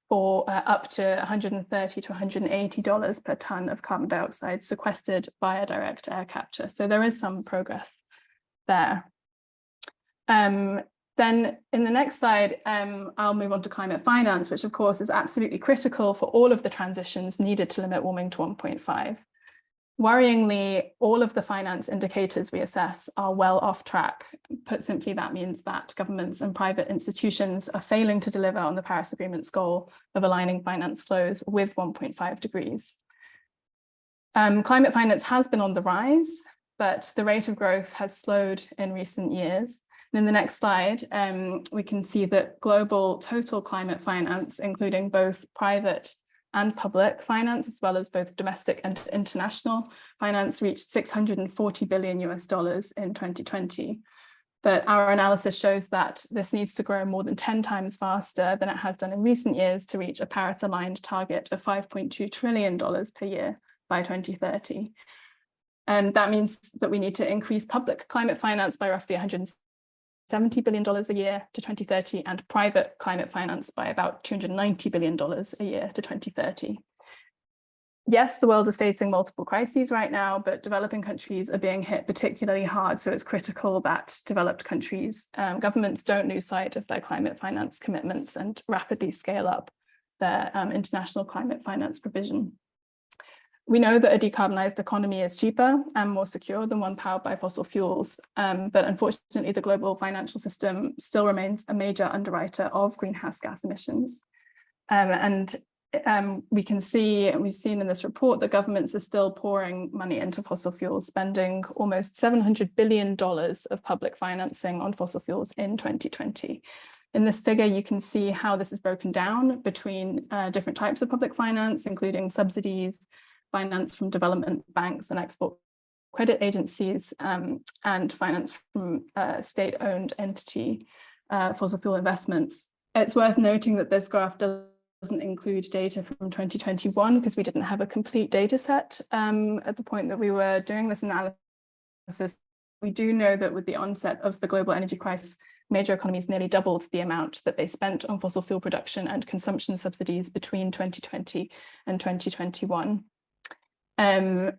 for up to $130 to $180 per ton of carbon dioxide sequestered via direct air capture. So there is some progress there. Then in the next slide, I'll move on to climate finance, which of course is absolutely critical for all of the transitions needed to limit warming to 1.5. Worryingly, all of the finance indicators we assess are well off track. Put simply, that means that governments and private institutions are failing to deliver on the Paris Agreement's goal of aligning finance flows with 1.5 degrees. Climate finance has been on the rise, but the rate of growth has slowed in recent years. And in the next slide, we can see that global total climate finance, including both private and public finance, as well as both domestic and international finance, reached $640 billion in 2020. But our analysis shows that this needs to grow more than 10 times faster than it has done in recent years to reach a Paris-aligned target of $5.2 trillion per year by 2030. And that means that we need to increase public climate finance by roughly $170 billion a year to 2030, and private climate finance by about $290 billion a year to 2030. Yes, the world is facing multiple crises right now, but developing countries are being hit particularly hard. So it's critical that developed countries, governments don't lose sight of their climate finance commitments and rapidly scale up their international climate finance provision. We know that a decarbonized economy is cheaper and more secure than one powered by fossil fuels, but unfortunately, the global financial system still remains a major underwriter of greenhouse gas emissions. We can see, and we've seen in this report, that governments are still pouring money into fossil fuels, spending almost $700 billion of public financing on fossil fuels in 2020. In this figure, you can see how this is broken down between different types of public finance, including subsidies, finance from development banks and export credit agencies, and finance from state-owned entity fossil fuel investments. It's worth noting that this graph doesn't include data from 2021 because we didn't have a complete data set at the point that we were doing this analysis. We do know that with the onset of the global energy crisis, major economies nearly doubled the amount that they spent on fossil fuel production and consumption subsidies between 2020 and 2021. And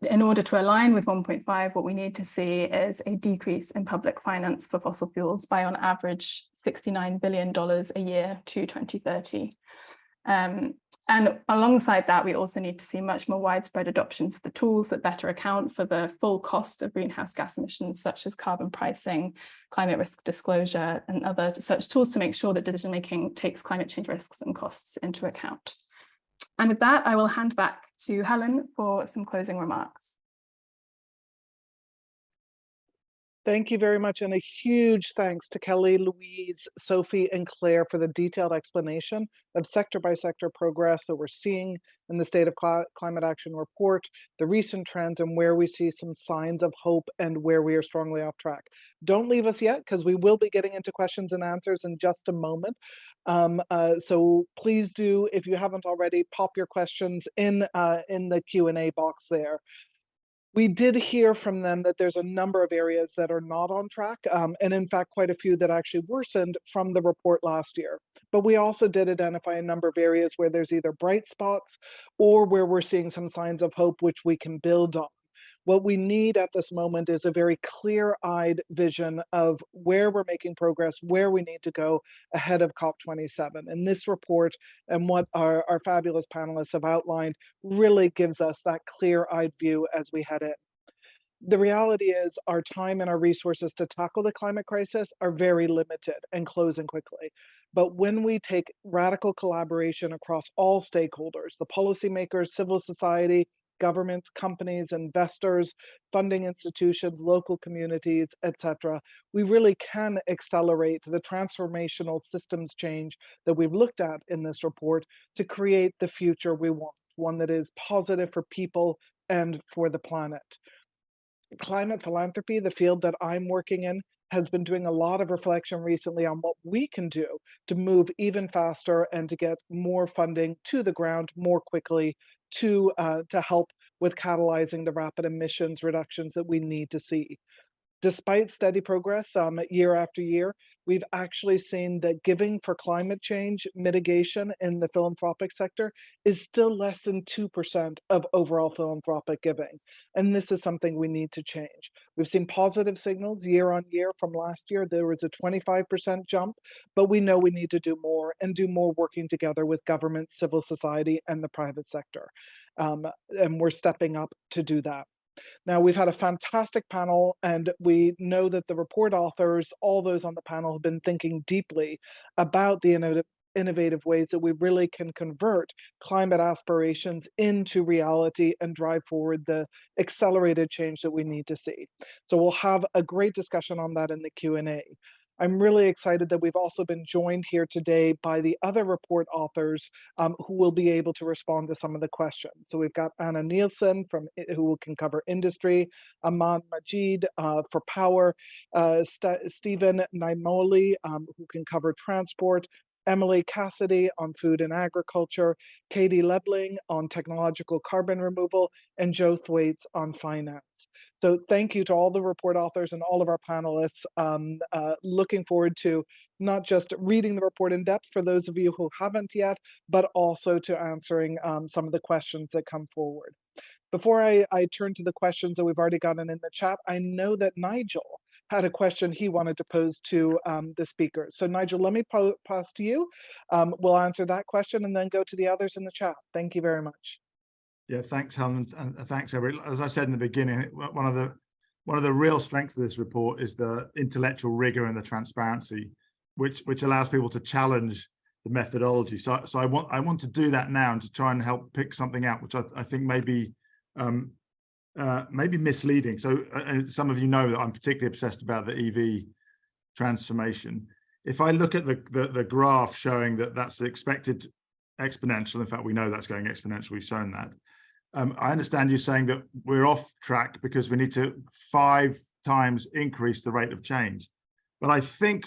in order to align with 1.5, what we need to see is a decrease in public finance for fossil fuels by on average $69 billion a year to 2030. And alongside that, we also need to see much more widespread adoptions of the tools that better account for the full cost of greenhouse gas emissions, such as carbon pricing, climate risk disclosure, and other such tools to make sure that decision-making takes climate change risks and costs into account. And with that, I will hand back to Helen for some closing remarks. Thank you very much, and a huge thanks to Kelly, Louise, Sophie, and Claire for the detailed explanation of sector-by-sector progress that we're seeing in the State of Climate Action Report, the recent trends, and where we see some signs of hope and where we are strongly off track. Don't leave us yet, because we will be getting into questions and answers in just a moment. So please do, if you haven't already, pop your questions in the Q&A box there. We did hear from them that there's a number of areas that are not on track, and in fact, quite a few that actually worsened from the report last year. But we also did identify a number of areas where there's either bright spots or where we're seeing some signs of hope, which we can build on. What we need at this moment is a very clear-eyed vision of where we're making progress, where we need to go ahead of COP27. And this report and what our fabulous panelists have outlined really gives us that clear-eyed view as we head in. The reality is our time and our resources to tackle the climate crisis are very limited and closing quickly. But when we take radical collaboration across all stakeholders, the policymakers, civil society, governments, companies, investors, funding institutions, local communities, etc., we really can accelerate the transformational systems change that we've looked at in this report to create the future we want, one that is positive for people and for the planet. Climate philanthropy, the field that I'm working in, has been doing a lot of reflection recently on what we can do to move even faster and to get more funding to the ground more quickly to help with catalyzing the rapid emissions reductions that we need to see. Despite steady progress year after year, we've actually seen that giving for climate change mitigation in the philanthropic sector is still less than 2% of overall philanthropic giving. And this is something we need to change. We've seen positive signals year on year from last year. There was a 25% jump, but we know we need to do more and do more working together with government, civil society, and the private sector. And we're stepping up to do that. Now, we've had a fantastic panel, and we know that the report authors, all those on the panel, have been thinking deeply about the innovative ways that we really can convert climate aspirations into reality and drive forward the accelerated change that we need to see. So we'll have a great discussion on that in the Q&A. I'm really excited that we've also been joined here today by the other report authors who will be able to respond to some of the questions. So we've got Anna Nielsen who can cover industry, Aman Majid for power, Stephen Naimoli who can cover transport, Emily Cassidy on food and agriculture, Katie Lebling on technological carbon removal, and Joe Thwaites on finance. So thank you to all the report authors and all of our panelists. Looking forward to not just reading the report in depth for those of you who haven't yet, but also to answering some of the questions that come forward. Before I turn to the questions that we've already gotten in the chat, I know that Nigel had a question he wanted to pose to the speakers. So Nigel, let me pass to you. We'll answer that question and then go to the others in the chat. Thank you very much. Yeah, thanks, Helen, and thanks, everybody. As I said in the beginning, one of the real strengths of this report is the intellectual rigor and the transparency, which allows people to challenge the methodology. So I want to do that now and to try and help pick something out, which I think may be misleading. So some of you know that I'm particularly obsessed about the EV transformation. If I look at the graph showing that that's the expected exponential, in fact, we know that's going exponential, we've shown that. I understand you saying that we're off track because we need to 5 times increase the rate of change. But I think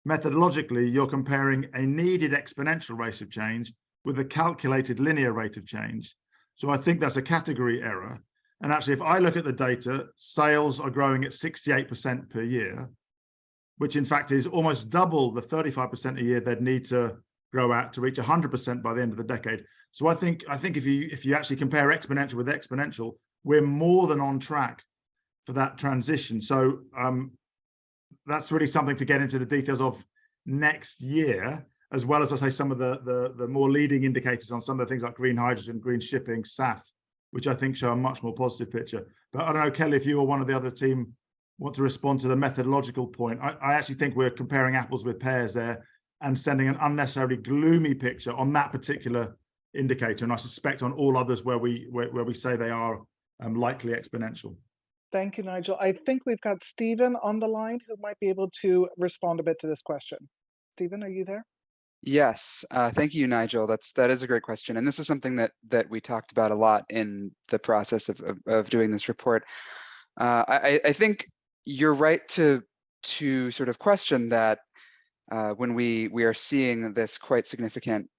methodologically, you're comparing a needed exponential rate of change with a calculated linear rate of change. So I think that's a category error. And actually, if I look at the data, sales are growing at 68% per year, which in fact is almost double the 35% a year they'd need to grow at to reach 100% by the end of the decade. So I think if you actually compare exponential with exponential, we're more than on track for that transition. So that's really something to get into the details of next year, as well as I say some of the more leading indicators on some of the things like green hydrogen, green shipping, SAF, which I think show a much more positive picture. But I don't know, Kelly, if you or one of the other team want to respond to the methodological point. I actually think we're comparing apples with pears there and sending an unnecessarily gloomy picture on that particular indicator, and I suspect on all others where we say they are likely exponential. Thank you, Nigel. I think we've got Stephen on the line who might be able to respond a bit to this question. Stephen, are you there? Yes, thank you, Nigel. That is a great question, and this is something that we talked about a lot in the process of doing this report. I think you're right to sort of question that when we are seeing this quite significant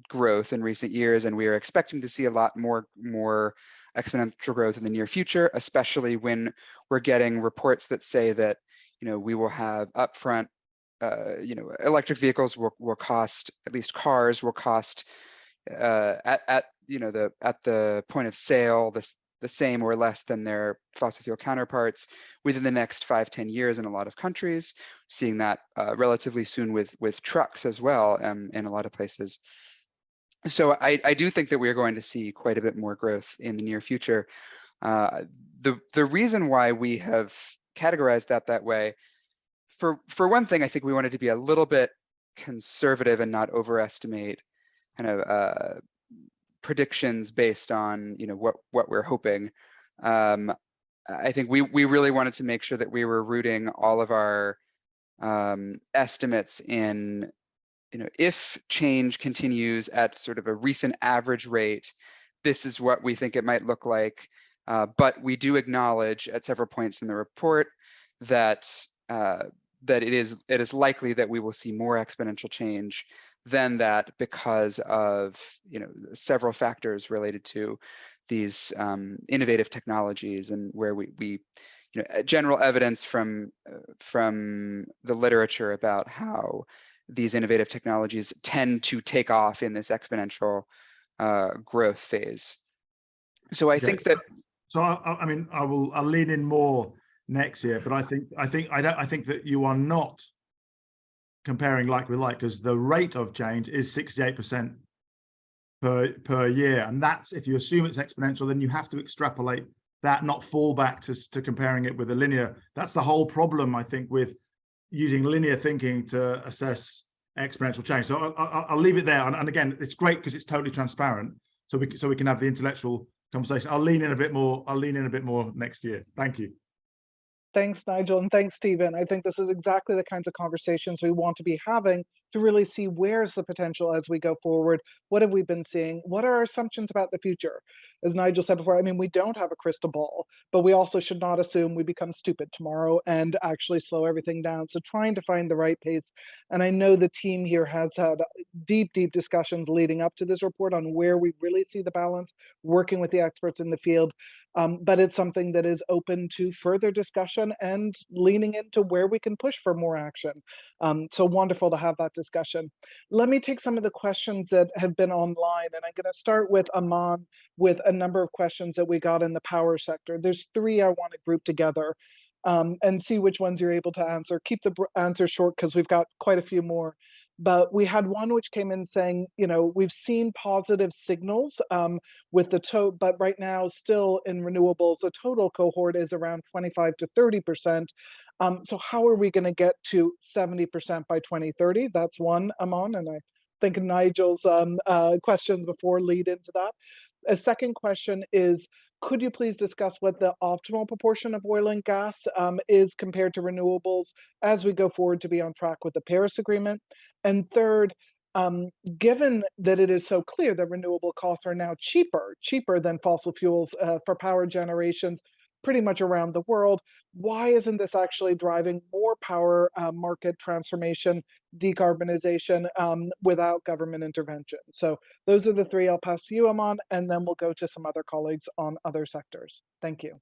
growth in recent years, and we are expecting to see a lot more exponential growth in the near future, especially when we're getting reports that say that we will have upfront electric vehicles will cost, at least cars will cost at the point of sale the same or less than their fossil fuel counterparts within the next 5-10 years in a lot of countries, seeing that relatively soon with trucks as well in a lot of places. So I do think that we are going to see quite a bit more growth in the near future. The reason why we have categorized that way, for one thing, I think we wanted to be a little bit conservative and not overestimate kind of predictions based on what we're hoping. I think we really wanted to make sure that we were rooting all of our estimates in if change continues at sort of a recent average rate, this is what we think it might look like. But we do acknowledge at several points in the report that it is likely that we will see more exponential change than that because of several factors related to these innovative technologies, and where we general evidence from the literature about how these innovative technologies tend to take off in this exponential growth phase. So I think that. So I'll lean in more next year, but I think that you are not comparing like with like, because the rate of change is 68% per year, and that's if you assume it's exponential, then you have to extrapolate that, not fall back to comparing it with a linear. That's the whole problem, I think, with using linear thinking to assess exponential change. So I'll leave it there. And again, it's great because it's totally transparent. So we can have the intellectual conversation. I'll lean in a bit more next year. Thank you. Thanks, Nigel, and thanks, Stephen. I think this is exactly the kinds of conversations we want to be having to really see where's the potential as we go forward. What have we been seeing? What are our assumptions about the future? As Nigel said before, I mean, we don't have a crystal ball, but we also should not assume we become stupid tomorrow and actually slow everything down. So trying to find the right pace. And I know the team here has had deep, deep discussions leading up to this report on where we really see the balance, working with the experts in the field. But it's something that is open to further discussion and leaning into where we can push for more action. So wonderful to have that discussion. Let me take some of the questions that have been online, and I'm going to start with Aman with a number of questions that we got in the power sector. There's three I want to group together and see which ones you're able to answer. Keep the answer short because we've got quite a few more. But we had one which came in saying, you know, we've seen positive signals with the but right now still in renewables, the total cohort is around 25 to 30%. So how are we going to get to 70% by 2030? That's one, Aman, and I think Nigel's questions before lead into that. A second question is, could you please discuss what the optimal proportion of oil and gas is compared to renewables as we go forward to be on track with the Paris Agreement? And third, given that it is so clear that renewable costs are now cheaper than fossil fuels for power generations pretty much around the world, why isn't this actually driving more power market transformation, decarbonization without government intervention? So those are the three. I'll pass to you, Aman, and then we'll go to some other colleagues on other sectors. Thank you.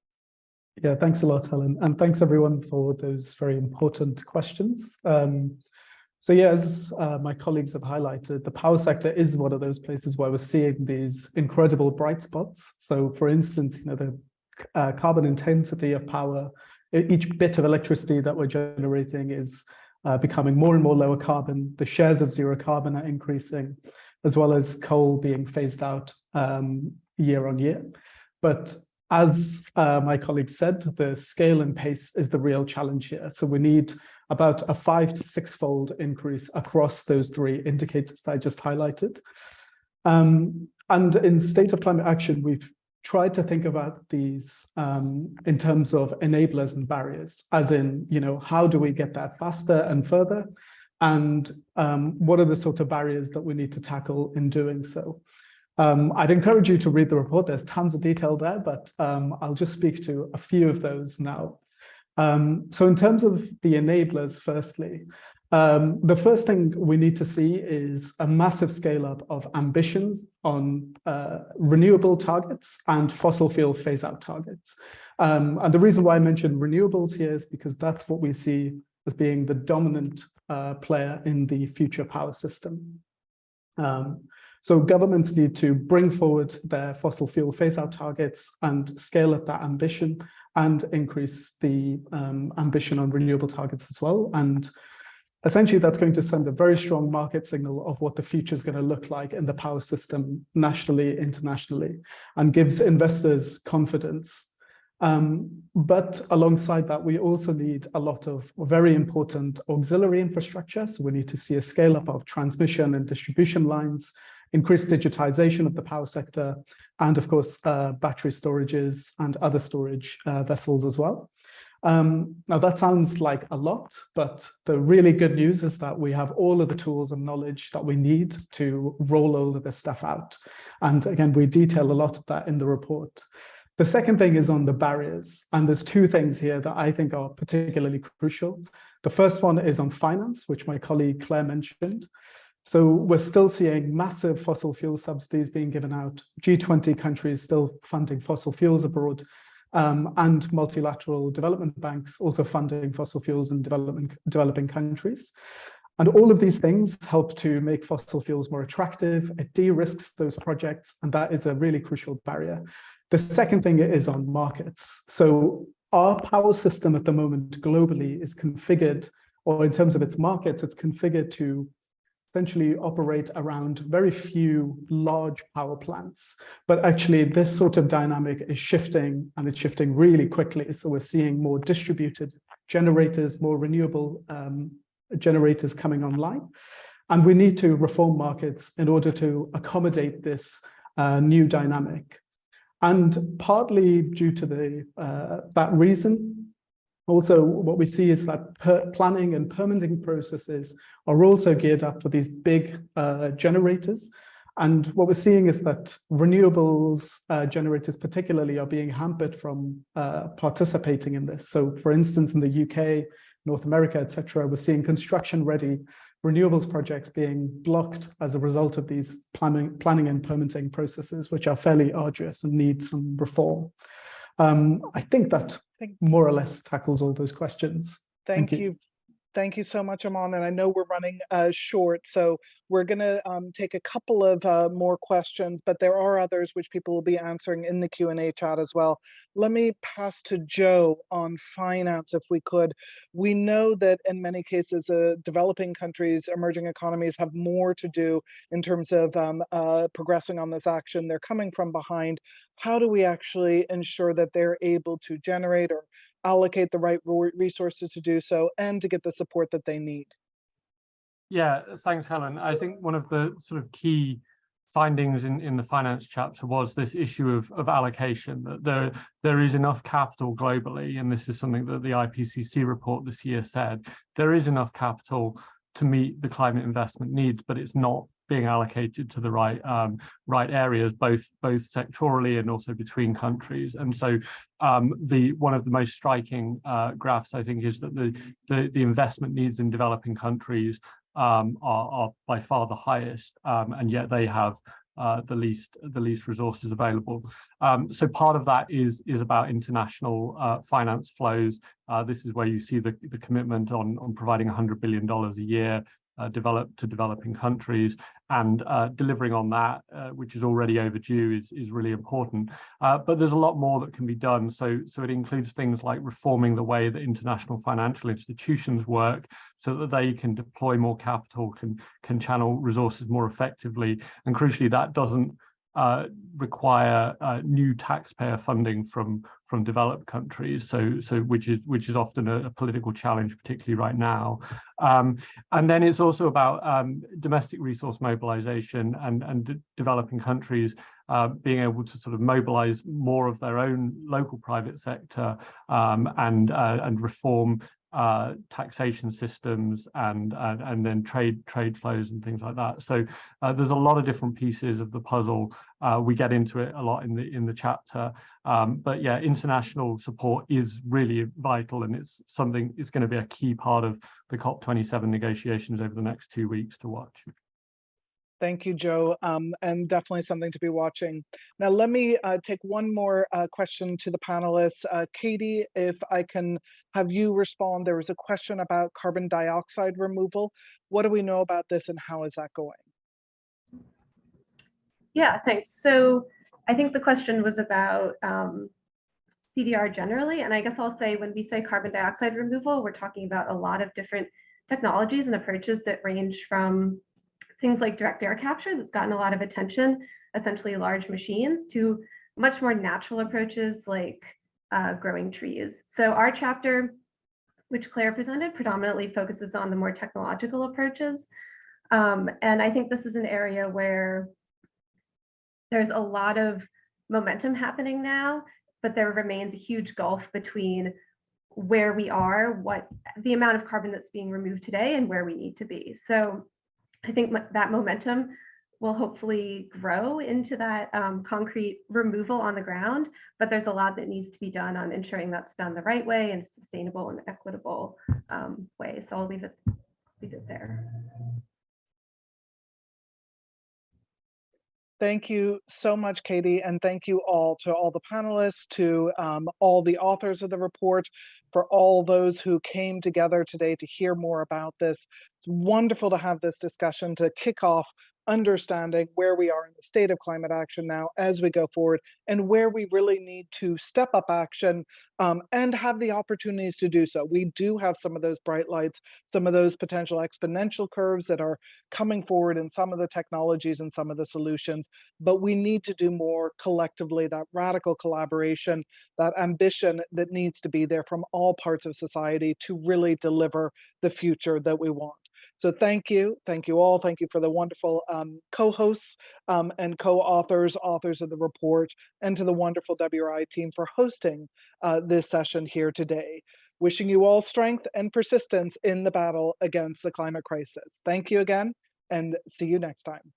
Yeah, thanks a lot, Helen. And thanks everyone for those very important questions. So yeah, as my colleagues have highlighted, the power sector is one of those places where we're seeing these incredible bright spots. So for instance, you know, the carbon intensity of power, each bit of electricity that we're generating is becoming more and more lower carbon. The shares of zero carbon are increasing, as well as coal being phased out year on year. But as my colleague said, the scale and pace is the real challenge here. So we need about a 5 to 6-fold increase across those three indicators that I just highlighted. And in State of Climate Action, we've tried to think about these in terms of enablers and barriers, as in, you know, how do we get that faster and further? And what are the sort of barriers that we need to tackle in doing so? I'd encourage you to read the report. There's tons of detail there, but I'll just speak to a few of those now. So in terms of the enablers, firstly, the first thing we need to see is a massive scale up of ambitions on renewable targets and fossil fuel phase out targets. And the reason why I mentioned renewables here is because that's what we see as being the dominant player in the future power system. So governments need to bring forward their fossil fuel phase out targets and scale up that ambition and increase the ambition on renewable targets as well. And essentially, that's going to send a very strong market signal of what the future is going to look like in the power system nationally, internationally, and gives investors confidence. But alongside that, we also need a lot of very important auxiliary infrastructure. So we need to see a scale up of transmission and distribution lines, increased digitization of the power sector, and of course, battery storages and other storage vessels as well. Now that sounds like a lot, but the really good news is that we have all of the tools and knowledge that we need to roll all of this stuff out. And again, we detail a lot of that in the report. The second thing is on the barriers. And there's two things here that I think are particularly crucial. The first one is on finance, which my colleague Claire mentioned. So we're still seeing massive fossil fuel subsidies being given out, G20 countries still funding fossil fuels abroad, and multilateral development banks also funding fossil fuels in developing countries. And all of these things help to make fossil fuels more attractive. It de-risks those projects, and that is a really crucial barrier. The second thing is on markets. So our power system at the moment globally is configured, or in terms of its markets, it's configured to essentially operate around very few large power plants. But actually this sort of dynamic is shifting, and it's shifting really quickly. So we're seeing more distributed generators, more renewable generators coming online. And we need to reform markets in order to accommodate this new dynamic. And partly due to that reason, Also, what we see is that planning and permitting processes are also geared up for these big generators. And what we're seeing is that renewables generators particularly are being hampered from participating in this. So for instance, in the UK, North America, etc., we're seeing construction-ready renewables projects being blocked as a result of these planning and permitting processes, which are fairly arduous and need some reform. I think that more or less tackles all those questions. Thank you. Thank you so much, Aman. And I know we're running short, so we're going to take a couple of more questions, but there are others which people will be answering in the Q&A chat as well. Let me pass to Joe on finance, if we could. We know that in many cases, developing countries, emerging economies have more to do in terms of progressing on this action. They're coming from behind. How do we actually ensure that they're able to generate or allocate the right resources to do so and to get the support that they need? Yeah, thanks, Helen. I think one of the sort of key findings in the finance chapter was this issue of allocation, that there is enough capital globally, and this is something that the IPCC report this year said, there is enough capital to meet the climate investment needs, but it's not being allocated to the right areas, both sectorally and also between countries. And so one of the most striking graphs, I think, is that the investment needs in developing countries are by far the highest, and yet they have the least resources available. So part of that is about international finance flows. This is where you see the commitment on providing $100 billion a year to developing countries, and delivering on that, which is already overdue, is really important. But there's a lot more that can be done. So it includes things like reforming the way that international financial institutions work, so that they can deploy more capital, can channel resources more effectively, and crucially, that doesn't require new taxpayer funding from developed countries, so which is often a political challenge, particularly right now. And then it's also about domestic resource mobilization and developing countries being able to sort of mobilize more of their own local private sector and reform taxation systems and then trade flows and things like that. So there's a lot of different pieces of the puzzle. We get into it a lot in the chapter, but yeah, international support is really vital, and it's going to be a key part of the COP27 negotiations over the next 2 weeks to watch. Thank you, Joe, and definitely something to be watching. Now, let me take one more question to the panelists. Katie, if I can have you respond. There was a question about carbon dioxide removal. What do we know about this, and how is that going? Yeah, thanks. So I think the question was about CDR generally, and I guess I'll say when we say carbon dioxide removal, we're talking about a lot of different technologies and approaches that range from things like direct air capture that's gotten a lot of attention, essentially large machines, to much more natural approaches like growing trees. So our chapter, which Claire presented, predominantly focuses on the more technological approaches. And I think this is an area where there's a lot of momentum happening now, but there remains a huge gulf between where we are, what the amount of carbon that's being removed today, and where we need to be. So I think that momentum will hopefully grow into that concrete removal on the ground, but there's a lot that needs to be done on ensuring that's done the right way and sustainable and equitable way. So I'll leave it there. Thank you so much, Katie, and thank you all to all the panelists, to all the authors of the report, for all those who came together today to hear more about this. It's wonderful to have this discussion to kick off understanding where we are in the state of climate action now as we go forward, and where we really need to step up action and have the opportunities to do so. We do have some of those bright lights, some of those potential exponential curves that are coming forward in some of the technologies and some of the solutions, but we need to do more collectively, that radical collaboration, that ambition that needs to be there from all parts of society to really deliver the future that we want. So thank you all. Thank you for the wonderful co-hosts and co-authors, authors of the report, and to the wonderful WRI team for hosting this session here today. Wishing you all strength and persistence in the battle against the climate crisis. Thank you again, and see you next time.